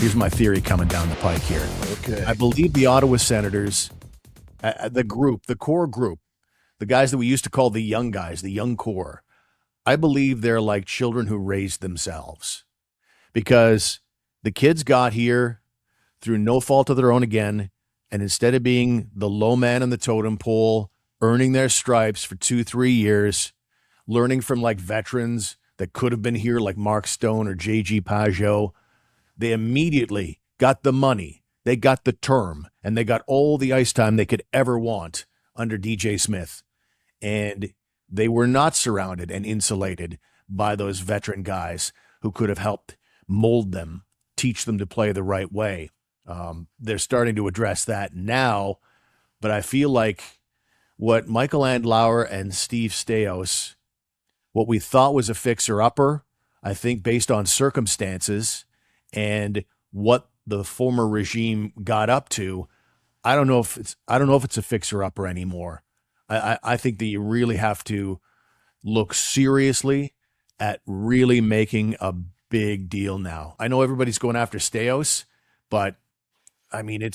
Here's my theory coming down the pike here. Okay. I believe the Ottawa Senators, the core group, the guys that we used to call the young guys, the young core, I believe they're like children who raised themselves, because the kids got here through no fault of their own again, and instead of being the low man on the totem pole, earning their stripes for 2-3 years, learning from like veterans that could have been here like Mark Stone or J.G. Pajot, they immediately got the money, they got the term, and they got all the ice time they could ever want under DJ Smith. And they were not surrounded and insulated by those veteran guys who could have helped mold them, teach them to play the right way. They're starting to address that now, but I feel like what Michael Andlauer and Steve Staios, what we thought was a fixer-upper, I think based on circumstances and what the former regime got up to, I don't know if it's a fixer-upper anymore. I think that you really have to look seriously at really making a big deal now. I know everybody's going after Staios, but I mean,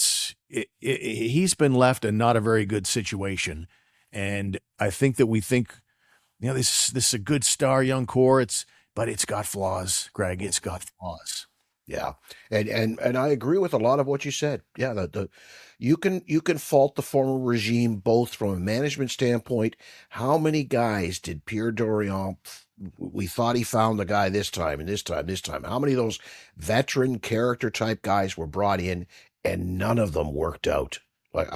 he's been left in not a very good situation. And I think that we think, this is a good star young core. But it's got flaws, Greg. It's got flaws. Yeah, and I agree with a lot of what you said. Yeah, you can fault the former regime both from a management standpoint. How many guys did Pierre Dorion? We thought he found the guy this time and this time, this time. How many of those veteran character type guys were brought in and none of them worked out? Like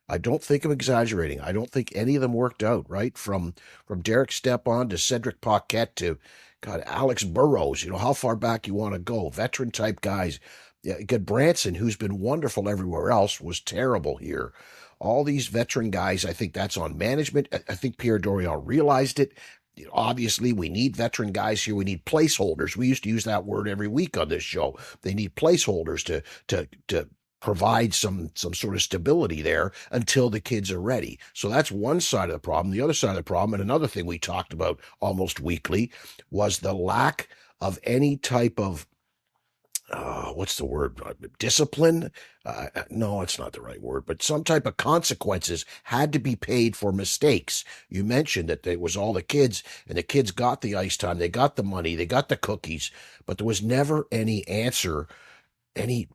I don't think I'm exaggerating. I don't think any of them worked out. Right from Derek Stepan to Cedric Paquette to God, Alex Burrows, how far back you want to go. Veteran type guys. Yeah, you got Branson, who's been wonderful everywhere else, was terrible here. All these veteran guys, I think that's on management. I think Pierre Dorion realized it. Obviously, we need veteran guys here. We need placeholders. We used to use that word every week on this show. They need placeholders to provide some sort of stability there until the kids are ready. So that's one side of the problem. The other side of the problem, and another thing we talked about almost weekly, was the lack of any type of what's the word? Discipline? No, it's not the right word, but some type of consequences had to be paid for mistakes. You mentioned that it was all the kids, and the kids got the ice time, they got the money, they got the cookies, but there was never any answer, any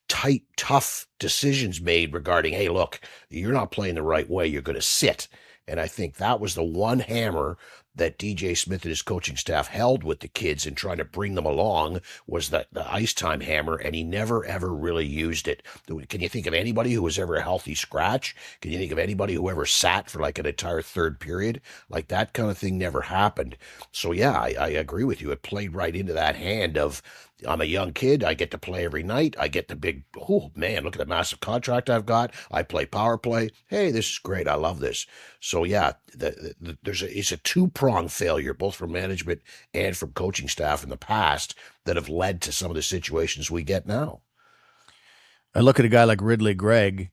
tight, tough decisions made regarding, hey, look, you're not playing the right way, you're going to sit. And I think that was the one hammer that DJ Smith and his coaching staff held with the kids in trying to bring them along, was that the ice time hammer, and he never, ever really used it. Can you think of anybody who was ever a healthy scratch? Can you think of anybody who ever sat for like an entire third period? Like that kind of thing never happened. So yeah, I agree with you. It played right into that hand of, I'm a young kid. I get to play every night. I get the big, oh man, look at the massive contract I've got. I play power play. Hey, this is great. I love this. So yeah, it's a two-pronged failure, both from management and from coaching staff in the past, that have led to some of the situations we get now. I look at a guy like Ridley Gregg,